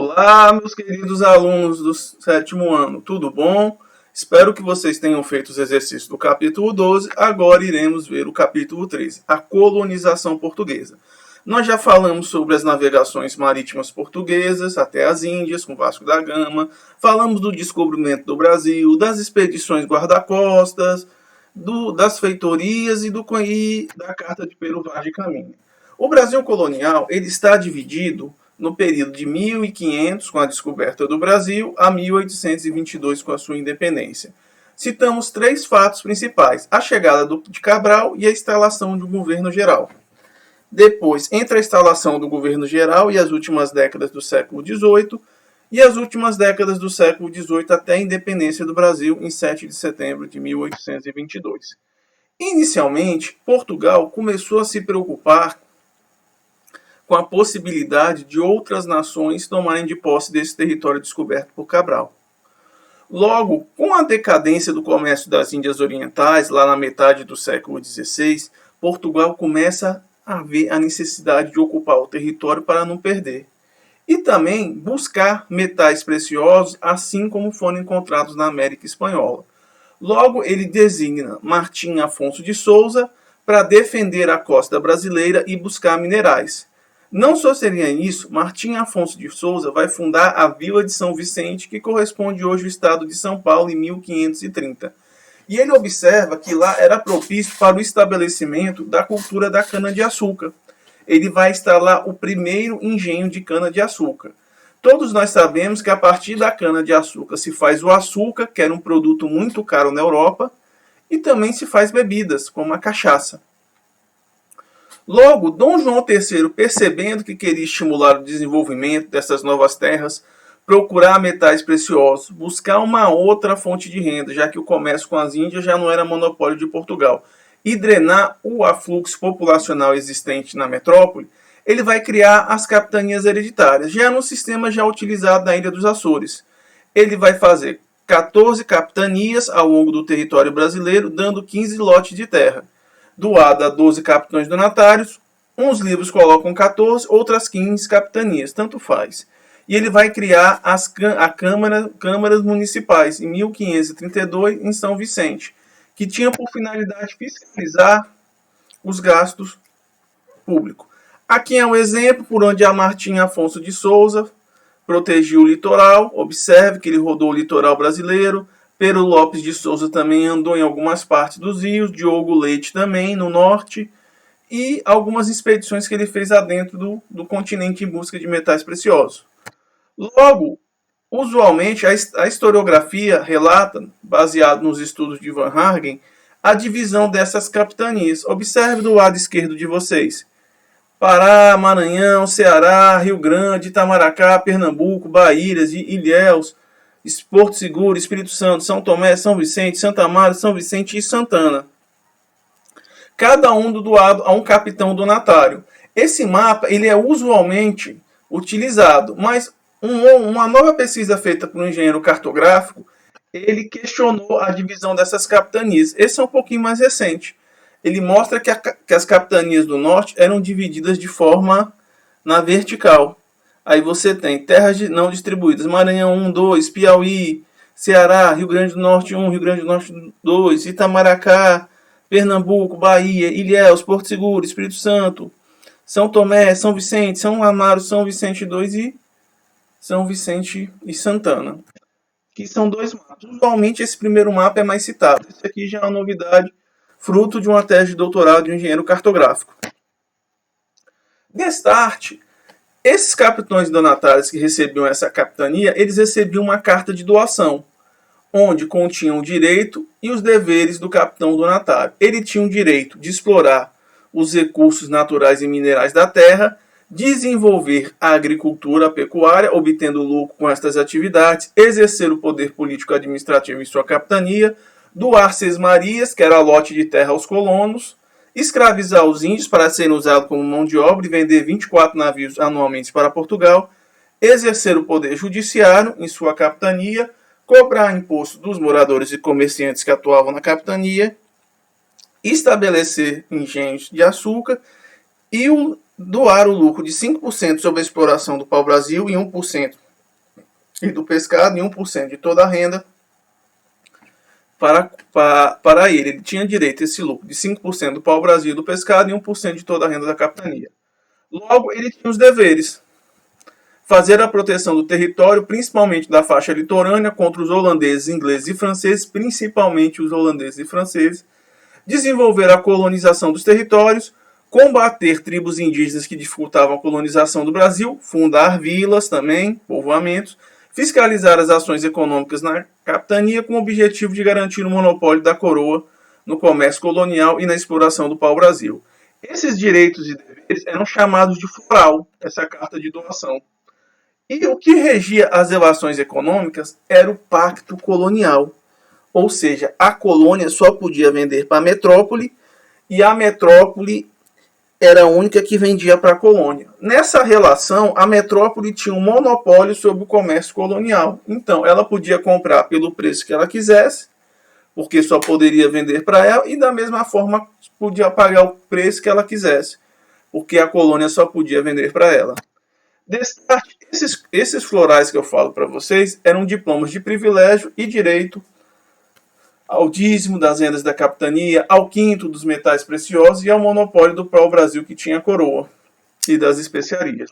Olá, meus queridos alunos do sétimo ano, tudo bom? Espero que vocês tenham feito os exercícios do capítulo 12. Agora iremos ver o capítulo 13, a colonização portuguesa. Nós já falamos sobre as navegações marítimas portuguesas até as Índias, com Vasco da Gama. Falamos do descobrimento do Brasil, das expedições guarda-costas, das feitorias e da Carta de Pero Vaz de Caminha. O Brasil colonial ele está dividido no período de 1500, com a descoberta do Brasil, a 1822, com a sua independência. Citamos três fatos principais: a chegada de Cabral e a instalação de um governo geral. Depois, entre a instalação do governo geral e as últimas décadas do século XVIII, e as últimas décadas do século XVIII até a independência do Brasil, em 7 de setembro de 1822. Inicialmente, Portugal começou a se preocupar com a possibilidade de outras nações tomarem de posse desse território descoberto por Cabral. Logo, com a decadência do comércio das Índias Orientais, lá na metade do século XVI, Portugal começa a ver a necessidade de ocupar o território para não perder. E também buscar metais preciosos, assim como foram encontrados na América Espanhola. Logo, ele designa Martim Afonso de Souza para defender a costa brasileira e buscar minerais. Não só seria isso, Martim Afonso de Souza vai fundar a Vila de São Vicente, que corresponde hoje ao estado de São Paulo, em 1530. E ele observa que lá era propício para o estabelecimento da cultura da cana-de-açúcar. Ele vai instalar o primeiro engenho de cana-de-açúcar. Todos nós sabemos que a partir da cana-de-açúcar se faz o açúcar, que era um produto muito caro na Europa, e também se faz bebidas, como a cachaça. Logo, Dom João III, percebendo que queria estimular o desenvolvimento dessas novas terras, procurar metais preciosos, buscar uma outra fonte de renda, já que o comércio com as Índias já não era monopólio de Portugal, e drenar o afluxo populacional existente na metrópole, ele vai criar as capitanias hereditárias, já no sistema já utilizado na Ilha dos Açores. Ele vai fazer 14 capitanias ao longo do território brasileiro, dando 15 lotes de terra. Doado a 12 capitães donatários, uns livros colocam 14, outras 15 capitanias, tanto faz. E ele vai criar câmaras municipais, em 1532, em São Vicente, que tinha por finalidade fiscalizar os gastos públicos. Aqui é um exemplo por onde a Martim Afonso de Souza protegiu o litoral. Observe que ele rodou o litoral brasileiro. Pero Lopes de Souza também andou em algumas partes dos rios, Diogo Leite também, no norte, e algumas expedições que ele fez adentro do continente em busca de metais preciosos. Logo, usualmente, a historiografia relata, baseado nos estudos de Van Hagen, a divisão dessas capitanias. Observe do lado esquerdo de vocês: Pará, Maranhão, Ceará, Rio Grande, Itamaracá, Pernambuco, Bahia, Ilhéus, Porto Seguro, Espírito Santo, São Tomé, São Vicente, Santa Amaro, São Vicente e Santana. Cada um doado a um capitão donatário. Esse mapa ele é usualmente utilizado, mas uma nova pesquisa feita por um engenheiro cartográfico, ele questionou a divisão dessas capitanias. Esse é um pouquinho mais recente. Ele mostra que as capitanias do norte eram divididas de forma na vertical. Aí você tem terras não distribuídas: Maranhão 1, 2, Piauí, Ceará, Rio Grande do Norte 1, Rio Grande do Norte 2, Itamaracá, Pernambuco, Bahia, Ilhéus, Porto Seguro, Espírito Santo, São Tomé, São Vicente, São Amaro, São Vicente 2 e São Vicente e Santana. Que são dois mapas. Usualmente esse primeiro mapa é mais citado. Esse aqui já é uma novidade, fruto de uma tese de doutorado de um engenheiro cartográfico. Destarte, esses capitães donatários que recebiam essa capitania, eles recebiam uma carta de doação, onde continham o direito e os deveres do capitão donatário. Ele tinha o direito de explorar os recursos naturais e minerais da terra, desenvolver a agricultura, a pecuária, obtendo lucro com estas atividades, exercer o poder político-administrativo em sua capitania, doar sesmarias, que era lote de terra aos colonos, escravizar os índios para serem usados como mão de obra e vender 24 navios anualmente para Portugal, exercer o poder judiciário em sua capitania, cobrar imposto dos moradores e comerciantes que atuavam na capitania, estabelecer engenhos de açúcar e doar o lucro de 5% sobre a exploração do pau-brasil e 1% e do pescado e 1% de toda a renda para ele. Ele tinha direito a esse lucro de 5% do pau-brasil do pescado e 1% de toda a renda da capitania. Logo, ele tinha os deveres. Fazer a proteção do território, principalmente da faixa litorânea, contra os holandeses, ingleses e franceses, principalmente os holandeses e franceses. Desenvolver a colonização dos territórios, combater tribos indígenas que dificultavam a colonização do Brasil, fundar vilas também, povoamentos, fiscalizar as ações econômicas na capitania com o objetivo de garantir o monopólio da coroa no comércio colonial e na exploração do pau-brasil. Esses direitos e deveres eram chamados de foral, essa carta de doação. E o que regia as relações econômicas era o pacto colonial. Ou seja, a colônia só podia vender para a metrópole e a metrópole era a única que vendia para a colônia. Nessa relação, a metrópole tinha um monopólio sobre o comércio colonial. Então, ela podia comprar pelo preço que ela quisesse, porque só poderia vender para ela, e da mesma forma podia pagar o preço que ela quisesse, porque a colônia só podia vender para ela. Destaque, esses florais que eu falo para vocês eram diplomas de privilégio e direito ao dízimo das rendas da capitania, ao quinto dos metais preciosos e ao monopólio do pau-brasil que tinha a coroa e das especiarias.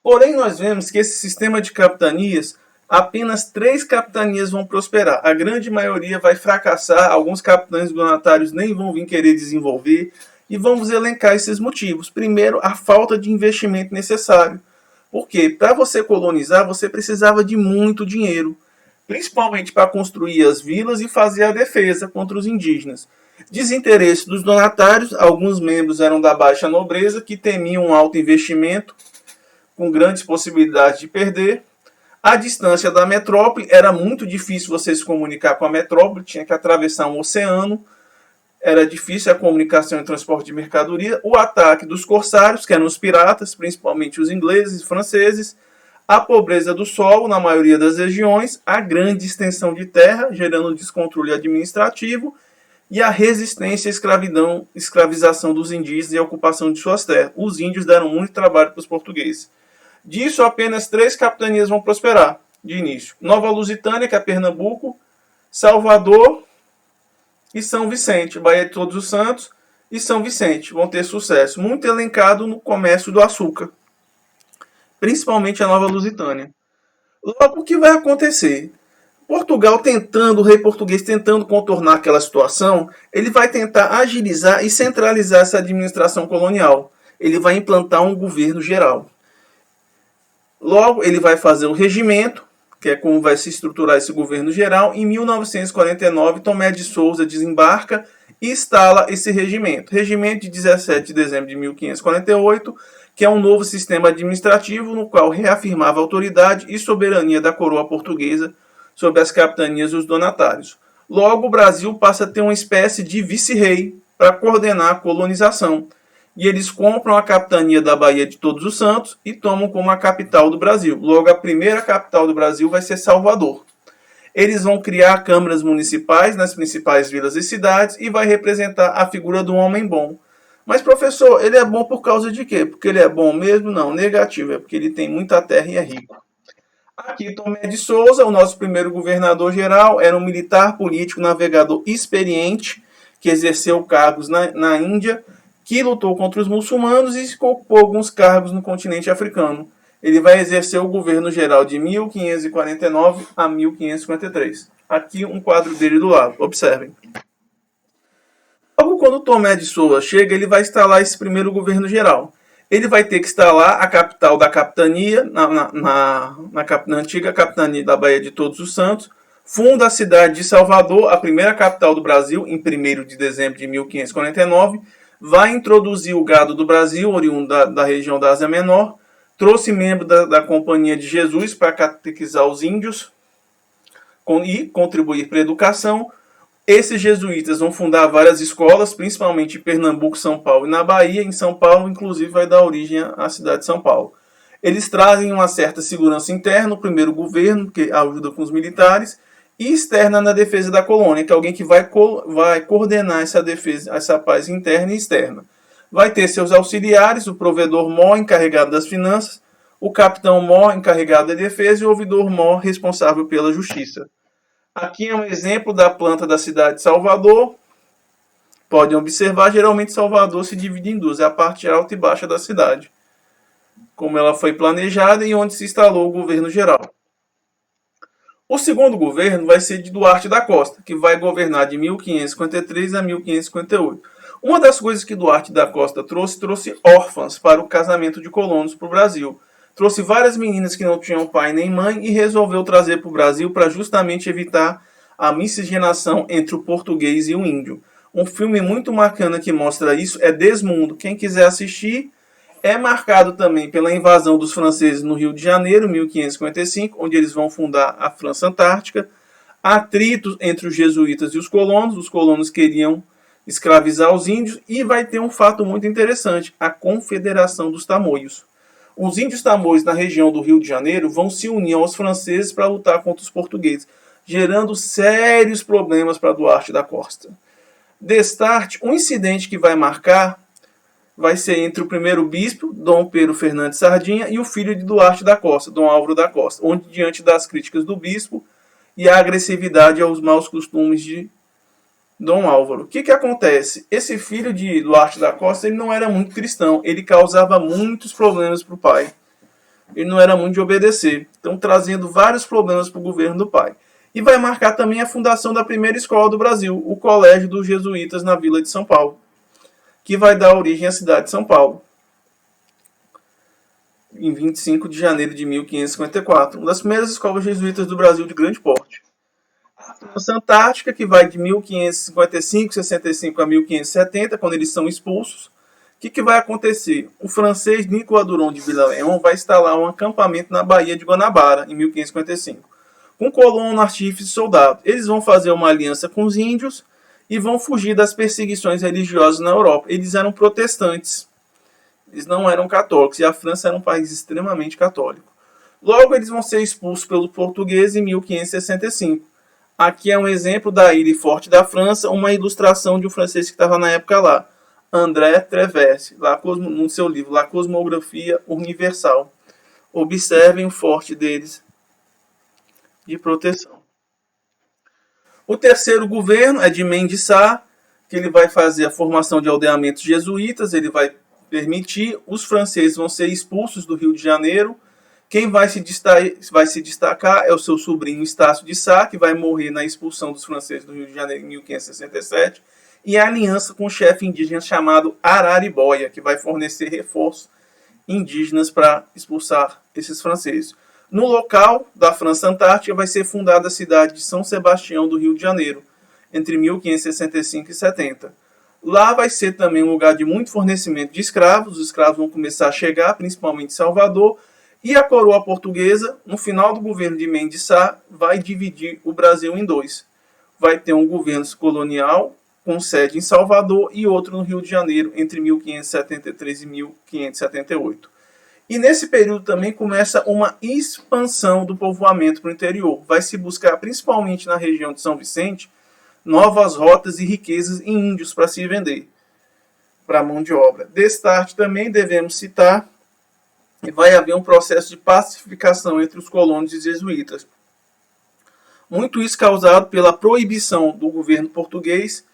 Porém, nós vemos que esse sistema de capitanias, apenas 3 capitanias vão prosperar. A grande maioria vai fracassar, alguns capitães donatários nem vão vir querer desenvolver, e vamos elencar esses motivos. Primeiro, a falta de investimento necessário. Porque para você colonizar, você precisava de muito dinheiro, principalmente para construir as vilas e fazer a defesa contra os indígenas. Desinteresse dos donatários, alguns membros eram da baixa nobreza, que temiam um alto investimento, com grandes possibilidades de perder. A distância da metrópole, era muito difícil você se comunicar com a metrópole, tinha que atravessar um oceano, era difícil a comunicação e transporte de mercadoria. O ataque dos corsários, que eram os piratas, principalmente os ingleses e franceses. A pobreza do solo, na maioria das regiões. A grande extensão de terra, gerando descontrole administrativo. E a resistência à escravização dos indígenas e a ocupação de suas terras. Os índios deram muito trabalho para os portugueses. Disso, apenas 3 capitanias vão prosperar de início. Nova Lusitânia, que é Pernambuco, Salvador e São Vicente. Baía de Todos os Santos e São Vicente vão ter sucesso. Muito elencado no comércio do açúcar, principalmente a Nova Lusitânia. Logo, o que vai acontecer? Portugal tentando, o rei português tentando contornar aquela situação, ele vai tentar agilizar e centralizar essa administração colonial. Ele vai implantar um governo geral. Logo, ele vai fazer o regimento, que é como vai se estruturar esse governo geral. Em 1949, Tomé de Souza desembarca e instala esse regimento. Regimento de 17 de dezembro de 1548, que é um novo sistema administrativo no qual reafirmava a autoridade e soberania da coroa portuguesa sobre as capitanias e os donatários. Logo, o Brasil passa a ter uma espécie de vice-rei para coordenar a colonização. E eles compram a capitania da Baía de Todos os Santos e tomam como a capital do Brasil. Logo, a primeira capital do Brasil vai ser Salvador. Eles vão criar câmaras municipais nas principais vilas e cidades e vai representar a figura do homem bom. Mas, professor, ele é bom por causa de quê? Porque ele é bom mesmo? Não, negativo, é porque ele tem muita terra e é rico. Aqui, Tomé de Souza, o nosso primeiro governador-geral, era um militar, político, navegador experiente, que exerceu cargos na Índia, que lutou contra os muçulmanos e ocupou alguns cargos no continente africano. Ele vai exercer o governo geral de 1549 a 1553. Aqui um quadro dele do lado, observem. Logo quando Tomé de Souza chega, ele vai instalar esse primeiro governo geral. Ele vai ter que instalar a capital da capitania, na antiga capitania da Baía de Todos os Santos, funda a cidade de Salvador, a primeira capital do Brasil, em 1º de dezembro de 1549, vai introduzir o gado do Brasil, oriundo da região da Ásia Menor, trouxe membro da Companhia de Jesus para catequizar os índios e contribuir para a educação. Esses jesuítas vão fundar várias escolas, principalmente em Pernambuco, São Paulo e na Bahia. Em São Paulo, inclusive, vai dar origem à cidade de São Paulo. Eles trazem uma certa segurança interna, o primeiro governo, que ajuda com os militares, e externa na defesa da colônia, que é alguém que vai coordenar essa defesa, essa paz interna e externa. Vai ter seus auxiliares, o provedor-mor, encarregado das finanças, o capitão-mor encarregado da defesa e o ouvidor-mor responsável pela justiça. Aqui é um exemplo da planta da cidade de Salvador. Podem observar, geralmente Salvador se divide em duas, é a parte alta e baixa da cidade, como ela foi planejada e onde se instalou o governo geral. O segundo governo vai ser de Duarte da Costa, que vai governar de 1553 a 1558. Uma das coisas que Duarte da Costa trouxe órfãs para o casamento de colonos para o Brasil. Trouxe várias meninas que não tinham pai nem mãe e resolveu trazer para o Brasil para justamente evitar a miscigenação entre o português e o índio. Um filme muito bacana que mostra isso é Desmundo. Quem quiser assistir, é marcado também pela invasão dos franceses no Rio de Janeiro, 1555, onde eles vão fundar a França Antártica. Atritos entre os jesuítas e os colonos queriam escravizar os índios, e vai ter um fato muito interessante, a Confederação dos Tamoios. Os índios tamoios na região do Rio de Janeiro vão se unir aos franceses para lutar contra os portugueses, gerando sérios problemas para Duarte da Costa. Destarte, um incidente que vai marcar vai ser entre o primeiro bispo, Dom Pedro Fernandes Sardinha, e o filho de Duarte da Costa, Dom Álvaro da Costa, onde, diante das críticas do bispo e a agressividade aos maus costumes de Dom Álvaro. O que acontece? Esse filho de Duarte da Costa, ele não era muito cristão, ele causava muitos problemas para o pai. Ele não era muito de obedecer, então trazendo vários problemas para o governo do pai. E vai marcar também a fundação da primeira escola do Brasil, o Colégio dos Jesuítas na Vila de São Paulo, que vai dar origem à cidade de São Paulo, em 25 de janeiro de 1554, uma das primeiras escolas jesuítas do Brasil de grande porte. A França Antártica, que vai de 1555, 65 a 1570, quando eles são expulsos. O que vai acontecer? O francês Nicolas Duron de Villaleon vai instalar um acampamento na Baía de Guanabara, em 1555, com colono, artífice e soldado. Eles vão fazer uma aliança com os índios e vão fugir das perseguições religiosas na Europa. Eles eram protestantes, eles não eram católicos, e a França era um país extremamente católico. Logo, eles vão ser expulsos pelos portugueses em 1565. Aqui é um exemplo da ilha e forte da França, uma ilustração de um francês que estava na época lá, André Trevesi, no seu livro La Cosmographia Universal. Observem o forte deles de proteção. O terceiro governo é de Mendes Sá, que ele vai fazer a formação de aldeamentos jesuítas, ele vai permitir, os franceses vão ser expulsos do Rio de Janeiro. Quem vai se destacar é o seu sobrinho Estácio de Sá, que vai morrer na expulsão dos franceses do Rio de Janeiro em 1567, e a aliança com um chefe indígena chamado Araribóia, que vai fornecer reforços indígenas para expulsar esses franceses. No local da França Antártica vai ser fundada a cidade de São Sebastião do Rio de Janeiro, entre 1565 e 70. Lá vai ser também um lugar de muito fornecimento de escravos, os escravos vão começar a chegar, principalmente em Salvador, e a coroa portuguesa, no final do governo de Mendes Sá, vai dividir o Brasil em dois. Vai ter um governo colonial, com sede em Salvador, e outro no Rio de Janeiro, entre 1573 e 1578. E nesse período também começa uma expansão do povoamento para o interior. Vai se buscar, principalmente na região de São Vicente, novas rotas e riquezas em índios para se vender, para a mão de obra. Destarte também devemos citar que vai haver um processo de pacificação entre os colonos e jesuítas. Muito isso causado pela proibição do governo português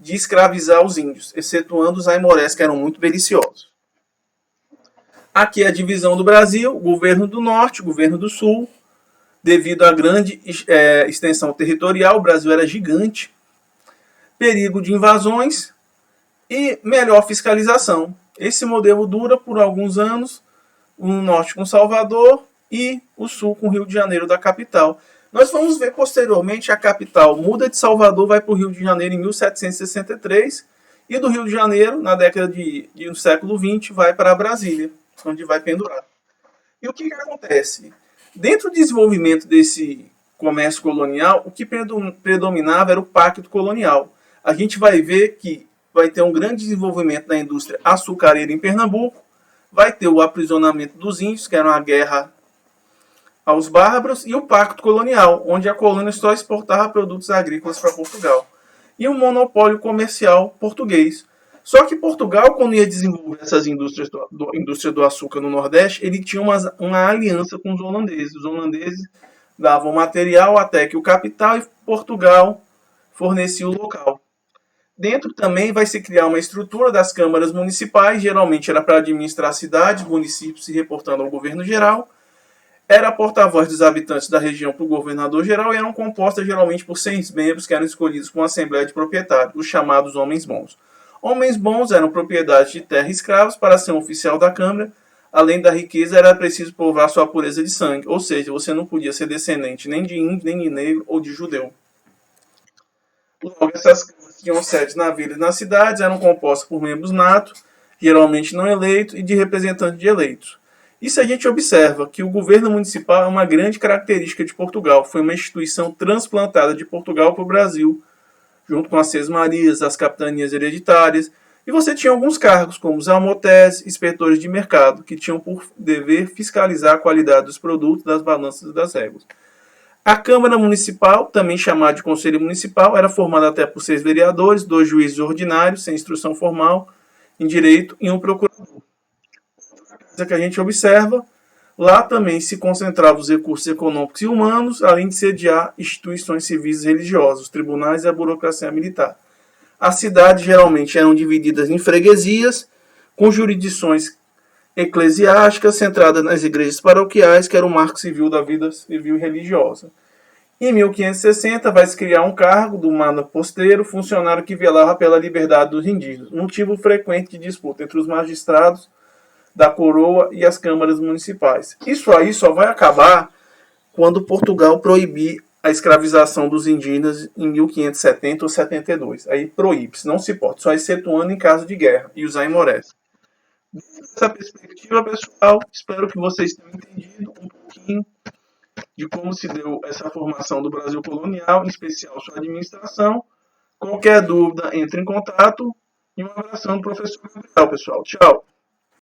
de escravizar os índios, excetuando os aimorés, que eram muito beliciosos. Aqui é a divisão do Brasil, governo do norte, governo do sul. Devido à grande extensão territorial, o Brasil era gigante. Perigo de invasões e melhor fiscalização. Esse modelo dura por alguns anos, o norte com Salvador e o sul com Rio de Janeiro da capital. Nós vamos ver posteriormente a capital muda de Salvador, vai para o Rio de Janeiro em 1763 e do Rio de Janeiro, na década do século XX, vai para Brasília, onde vai pendurar. E o que acontece? Dentro do desenvolvimento desse comércio colonial, o que predominava era o pacto colonial. A gente vai ver que vai ter um grande desenvolvimento da indústria açucareira em Pernambuco, vai ter o aprisionamento dos índios, que era uma guerra aos bárbaros, e o pacto colonial, onde a colônia só exportava produtos agrícolas para Portugal. E o monopólio comercial português. Só que Portugal, quando ia desenvolver essas indústrias indústria do açúcar no Nordeste, ele tinha uma aliança com os holandeses. Os holandeses davam material até que o capital e Portugal fornecia o local. Dentro também vai se criar uma estrutura das câmaras municipais, geralmente era para administrar cidades, municípios se reportando ao governo geral, era porta-voz dos habitantes da região para o governador geral e eram compostas geralmente por 6 membros que eram escolhidos por uma assembleia de proprietários, os chamados homens bons. Homens bons eram propriedades de terra e escravos. Para ser um oficial da Câmara, além da riqueza, era preciso provar sua pureza de sangue, ou seja, você não podia ser descendente nem de índio, nem de negro ou de judeu. Logo, essas câmaras tinham sede na vila e nas cidades, eram compostas por membros natos, geralmente não eleitos, e de representantes de eleitos. Isso a gente observa que o governo municipal é uma grande característica de Portugal. Foi uma instituição transplantada de Portugal para o Brasil, junto com as sesmarias, as capitanias hereditárias, e você tinha alguns cargos, como os almotés, inspetores de mercado, que tinham por dever fiscalizar a qualidade dos produtos, das balanças e das réguas. A Câmara Municipal, também chamada de Conselho Municipal, era formada até por 6 vereadores, 2 juízes ordinários, sem instrução formal em direito, e um procurador. Que a gente observa, lá também se concentravam os recursos econômicos e humanos, além de sediar instituições civis e religiosas, os tribunais e a burocracia militar. As cidades geralmente eram divididas em freguesias, com jurisdições eclesiásticas centradas nas igrejas paroquiais, que era o marco civil da vida civil e religiosa. Em 1560 vai se criar um cargo do manaposteiro, funcionário que velava pela liberdade dos indígenas, motivo frequente de disputa entre os magistrados da coroa e as câmaras municipais. Isso aí só vai acabar quando Portugal proibir a escravização dos indígenas em 1570 ou 72. Aí proíbe-se, não se pode, só excetuando em caso de guerra, e os aimorés. Dessa perspectiva, pessoal, espero que vocês tenham entendido um pouquinho de como se deu essa formação do Brasil colonial, em especial sua administração. Qualquer dúvida, entre em contato. E um abração do professor Gabriel, pessoal. Tchau.